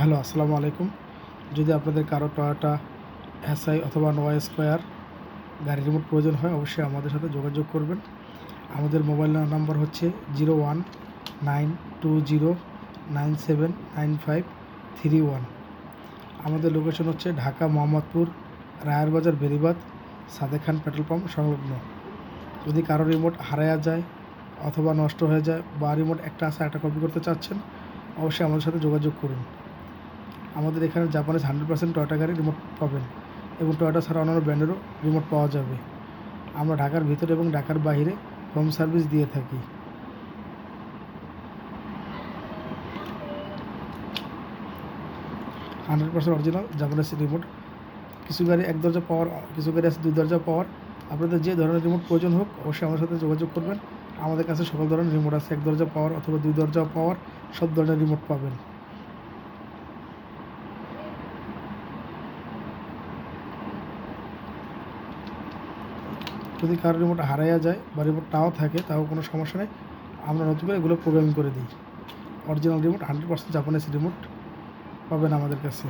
Hello, আসসালামু আলাইকুম। যদি আপনাদের কারো টয়োটা এসআই অথবা নোয়া স্কয়ার গাড়ির রিমোট প্রয়োজন হয়, অবশ্যই আমাদের সাথে যোগাযোগ করবেন। আমাদের মোবাইল নাম্বার হচ্ছে 0192097951। আমাদের লোকেশন হচ্ছে ঢাকা মোহাম্মদপুর, রায়ের বাজার, বেরিবাদ, সাদেক খান পেট্রোল পাম্প সংলগ্ন। যদি কারো রিমোট হারায়া যায় অথবা নষ্ট হয়ে যায় বা রিমোট একটা আছে একটা কপি করতে চাচ্ছেন, অবশ্যই আমাদের সাথে যোগাযোগ করুন। আমাদের এখানে জাপানিজ 100% টয়োটা গাড়ির রিমোট পাবেন এবং টয়োটা ছাড়া অন্যান্য ব্র্যান্ডেরও রিমোট পাওয়া যাবে। আমরা ঢাকার ভিতরে এবং ঢাকার বাইরে হোম সার্ভিস দিয়ে থাকি। 100% অরিজিনাল জাপানিজ রিমোট। কিছু গাড়ি এক দরজা পাওয়ার, কিছু গাড়ি আছে 2 দরজা পাওয়ার। আপনাদের যে ধরনের রিমোট প্রয়োজন হোক, অবশ্যই আমার সাথে যোগাযোগ করবেন। আমাদের কাছে সকল ধরনের রিমোট আছে, 1 দরজা পাওয়ার অথবা 2 দরজা পাওয়ার, সব ধরনের রিমোট পাবেন। যদি কারো রিমোট হারাইয়া যায় বা রিমোট নাও থাকে, তাও কোনো সমস্যা নেই, আমরা নতুন করে এগুলো প্রোগ্রামিং করে দিই। অরিজিনাল রিমোট 100% জাপানিজ রিমোট পাবেন আমাদের কাছে।